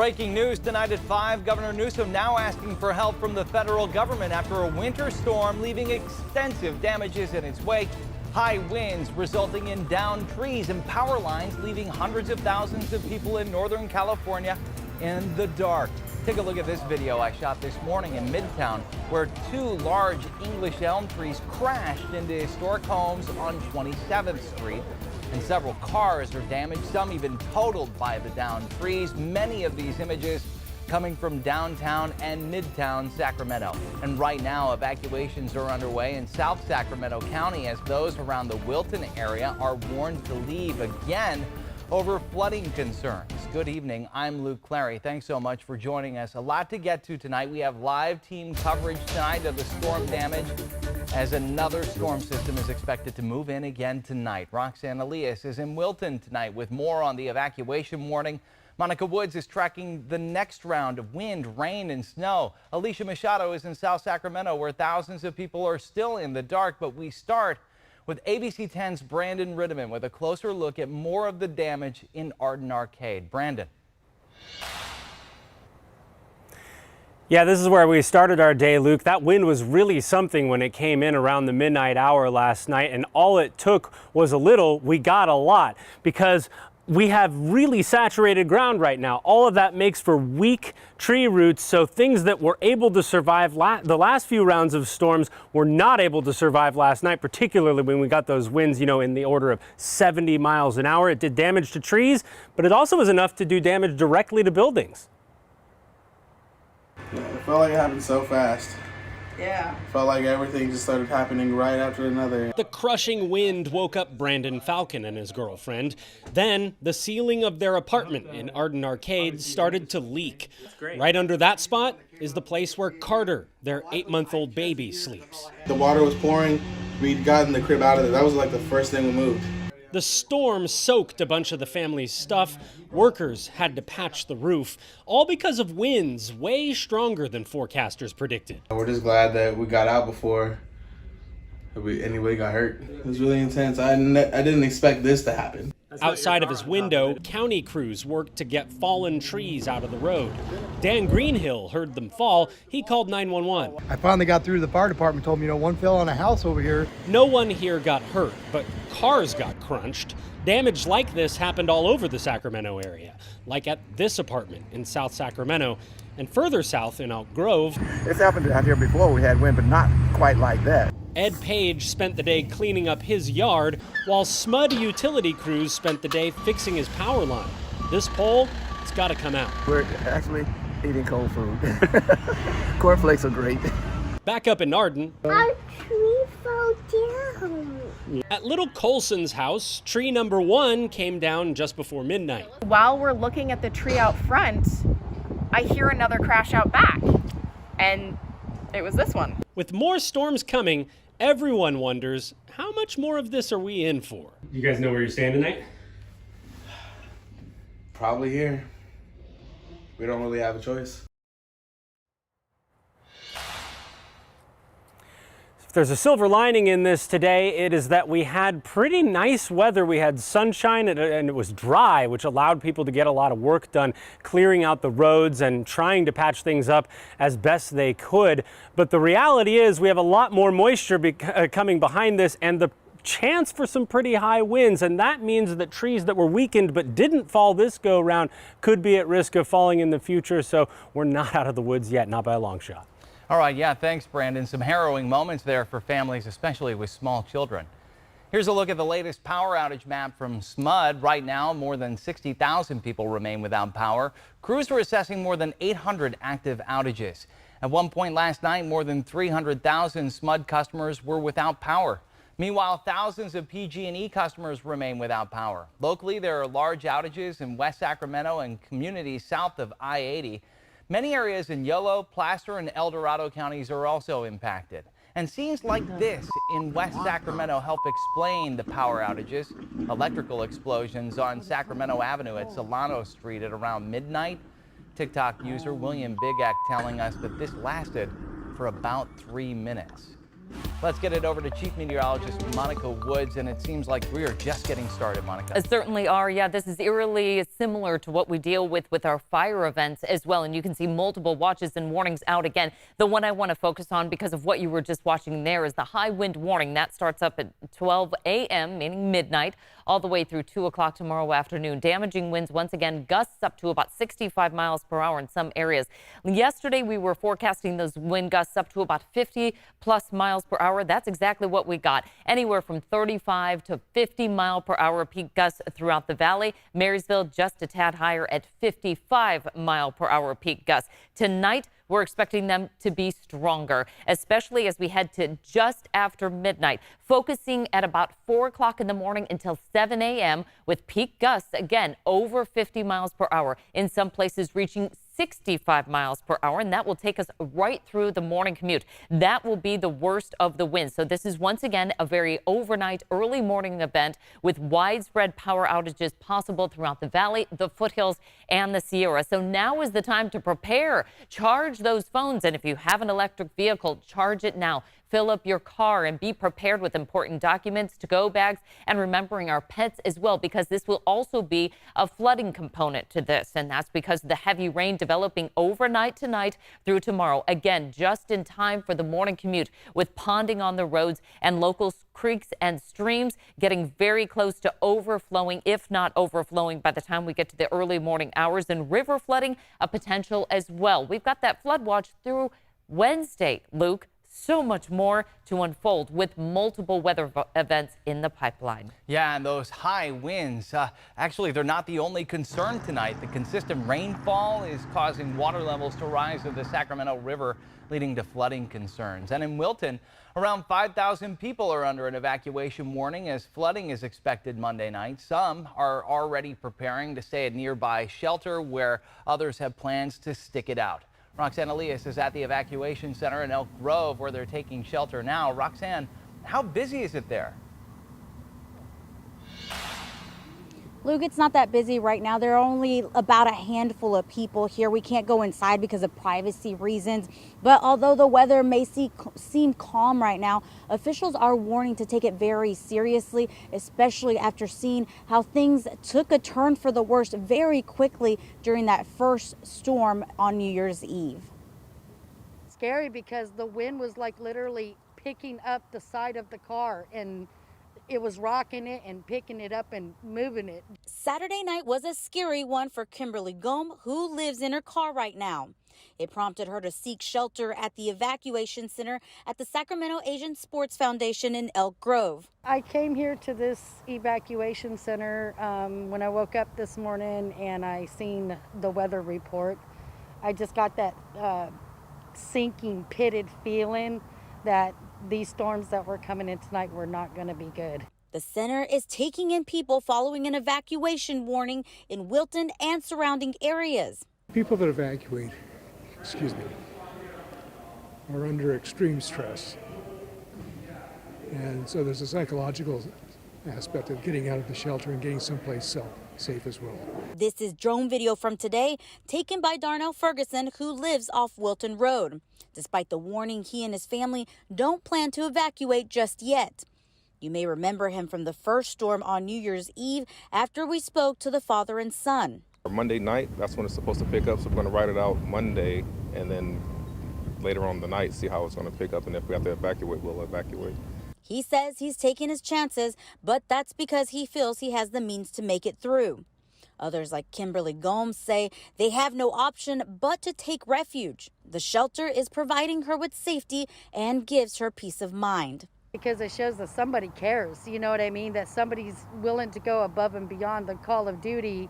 Breaking news tonight at 5. Governor Newsom now asking for help from the federal government after a winter storm leaving extensive damages in its wake. High winds resulting in downed trees and power lines, leaving hundreds of thousands of people in Northern California in the dark. Take a look at this video I shot this morning in Midtown, where two large English elm trees crashed into historic homes on 27th Street. And several cars are damaged, some even totaled by the downed trees. Many of these images coming from downtown and midtown Sacramento. And right now, evacuations are underway in South Sacramento County as those around the Wilton area are warned to leave again over flooding concerns. Good evening, I'm Luke Clary. Thanks so much for joining us. A lot to get to tonight. We have live team coverage tonight of the storm damage as another storm system is expected to move in again tonight. Roxanne Elias is in Wilton tonight with more on the evacuation warning. Monica Woods is tracking the next round of wind, rain, and snow. Alicia Machado is in South Sacramento, where thousands of people are still in the dark. But we start with ABC 10's Brandon Rittiman with a closer look at more of the damage in Arden Arcade. Brandon. Yeah, this is where we started our day, Luke. That wind was really something when it came in around the midnight hour last night, and all it took was a little. We got a lot because we have really saturated ground right now. All of that makes for weak tree roots, so things that were able to survive the last few rounds of storms were not able to survive last night, particularly when we got those winds, in the order of 70 miles an hour. It did damage to trees, but it also was enough to do damage directly to buildings. Yeah, it felt like it happened so fast. Yeah. Felt like everything just started happening right after another. The crushing wind woke up Brandon Falcon and his girlfriend. Then the ceiling of their apartment in Arden Arcade started to leak. Right under that spot is the place where Carter, their 8-month-old baby, sleeps. The water was pouring. We'd gotten the crib out of there. That was like the first thing we moved. The storm soaked a bunch of the family's stuff. Workers had to patch the roof, all because of winds way stronger than forecasters predicted. We're just glad that we got out before anybody got hurt. It was really intense. I didn't expect this to happen. Outside of his window, county crews worked to get fallen trees out of the road. Dan Greenhill heard them fall. He called 911. I finally got through to the fire department, told me, one fell on a house over here. No one here got hurt, but cars got crunched. Damage like this happened all over the Sacramento area, like at this apartment in South Sacramento and further south in Elk Grove. It's happened out here before. We had wind, but not quite like that. Ed Page spent the day cleaning up his yard, while SMUD utility crews spent the day fixing his power line. This pole, it's got to come out. We're actually eating cold food. Cornflakes are great. Back up in Arden, our tree fell down. At Little Colson's house, tree number 1 came down just before midnight. While we're looking at the tree out front, I hear another crash out back, and it was this one. With more storms coming, everyone wonders, how much more of this are we in for? You guys know where you're staying tonight? Probably here. We don't really have a choice. If there's a silver lining in this today, it is that we had pretty nice weather. We had sunshine and it was dry, which allowed people to get a lot of work done, clearing out the roads and trying to patch things up as best they could. But the reality is we have a lot more moisture coming behind this and the chance for some pretty high winds, and that means that trees that were weakened but didn't fall this go round could be at risk of falling in the future. So we're not out of the woods yet, not by a long shot. All right, yeah, thanks, Brandon. Some harrowing moments there for families, especially with small children. Here's a look at the latest power outage map from SMUD. Right now, more than 60,000 people remain without power. Crews are assessing more than 800 active outages. At one point last night, more than 300,000 SMUD customers were without power. Meanwhile, thousands of PG&E customers remain without power. Locally, there are large outages in West Sacramento and communities south of I-80. Many areas in Yolo, Placer, and El Dorado counties are also impacted. And scenes like this in West Sacramento help explain the power outages. Electrical explosions on Sacramento Avenue at Solano Street at around midnight. TikTok user William Bigak telling us that this lasted for about 3 minutes. Let's get it over to Chief Meteorologist Monica Woods, and it seems like we are just getting started, Monica. Certainly are. Yeah, this is eerily similar to what we deal with our fire events as well. And you can see multiple watches and warnings out again. The one I want to focus on because of what you were just watching there is the high wind warning. That starts up at 12 a.m., meaning midnight, all the way through 2 o'clock tomorrow afternoon. Damaging winds once again, gusts up to about 65 miles per hour in some areas. Yesterday, we were forecasting those wind gusts up to about 50 plus miles per hour. That's exactly what we got. Anywhere from 35 to 50 mile per hour peak gusts throughout the valley. Marysville just a tad higher at 55 mile per hour peak gusts. Tonight, we're expecting them to be stronger, especially as we head to just after midnight, focusing at about 4 o'clock in the morning until 7 a.m. with peak gusts, again, over 50 miles per hour, in some places reaching 65 miles per hour, and that will take us right through the morning commute. That will be the worst of the winds. So this is once again a very overnight, early morning event with widespread power outages possible throughout the valley, the foothills, and the Sierra. So now is the time to prepare. Charge those phones, and if you have an electric vehicle, charge it now. Fill up your car and be prepared with important documents, to-go bags, and remembering our pets as well, because this will also be a flooding component to this. And that's because of the heavy rain developing overnight tonight through tomorrow. Again, just in time for the morning commute, with ponding on the roads and local creeks and streams getting very close to overflowing, if not overflowing, by the time we get to the early morning hours, and river flooding a potential as well. We've got that flood watch through Wednesday, Luke. So much more to unfold with multiple weather events in the pipeline. Yeah, and those high winds, actually, they're not the only concern tonight. The consistent rainfall is causing water levels to rise to the Sacramento River, leading to flooding concerns. And in Wilton, around 5,000 people are under an evacuation warning as flooding is expected Monday night. Some are already preparing to stay at nearby shelter, where others have plans to stick it out. Roxanne Elias is at the evacuation center in Elk Grove, where they're taking shelter now. Roxanne, how busy is it there? Luke, it's not that busy right now. There are only about a handful of people here. We can't go inside because of privacy reasons. But although the weather may seem calm right now, officials are warning to take it very seriously, especially after seeing how things took a turn for the worst very quickly during that first storm on New Year's Eve. Scary because the wind was like literally picking up the side of the car, and it was rocking it and picking it up and moving it. Saturday night was a scary one for Kimberly Gohm, who lives in her car right now. It prompted her to seek shelter at the evacuation center at the Sacramento Asian Sports Foundation in Elk Grove. I came here to this evacuation center when I woke up this morning and I seen the weather report. I just got that sinking, pitted feeling that these storms that were coming in tonight were not going to be good. The center is taking in people following an evacuation warning in Wilton and surrounding areas. People that evacuate, are under extreme stress. And so there's a psychological aspect of getting out of the shelter and getting someplace safe as well. This is drone video from today taken by Darnell Ferguson, who lives off Wilton Road. Despite the warning, he and his family don't plan to evacuate just yet. You may remember him from the first storm on New Year's Eve after we spoke to the father and son. Monday night, that's when it's supposed to pick up, so we're going to write it out Monday, and then later on the night see how it's going to pick up, and if we have to evacuate, we'll evacuate. He says he's taking his chances, but that's because he feels he has the means to make it through. Others like Kimberly Gomes say they have no option but to take refuge. The shelter is providing her with safety and gives her peace of mind. Because it shows that somebody cares, you know what I mean? That somebody's willing to go above and beyond the call of duty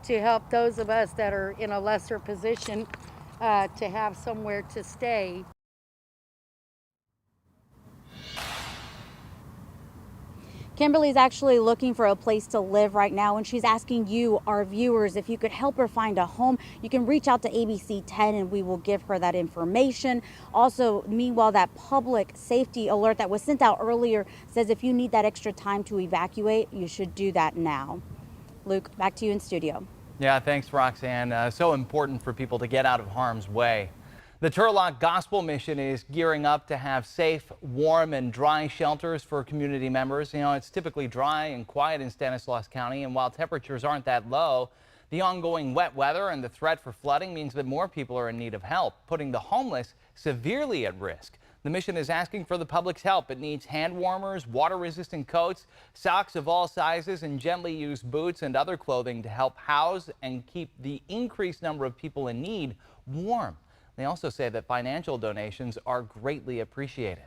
to help those of us that are in a lesser position to have somewhere to stay. Kimberly's actually looking for a place to live right now, and she's asking you, our viewers, if you could help her find a home. You can reach out to ABC 10 and we will give her that information. Also, meanwhile, that public safety alert that was sent out earlier says if you need that extra time to evacuate, you should do that now. Luke, back to you in studio. Yeah, thanks, Roxanne. So important for people to get out of harm's way. The Turlock Gospel Mission is gearing up to have safe, warm, and dry shelters for community members. You know, it's typically dry and quiet in Stanislaus County, and while temperatures aren't that low, the ongoing wet weather and the threat for flooding means that more people are in need of help, putting the homeless severely at risk. The mission is asking for the public's help. It needs hand warmers, water-resistant coats, socks of all sizes, and gently used boots and other clothing to help house and keep the increased number of people in need warm. They also say that financial donations are greatly appreciated.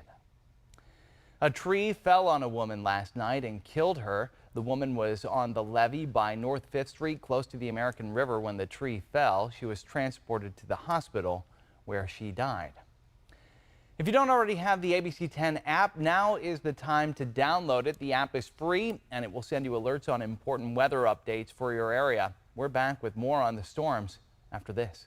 A tree fell on a woman last night and killed her. The woman was on the levee by North 5th Street, close to the American River, when the tree fell. She was transported to the hospital where she died. If you don't already have the ABC 10 app, now is the time to download it. The app is free and it will send you alerts on important weather updates for your area. We're back with more on the storms after this.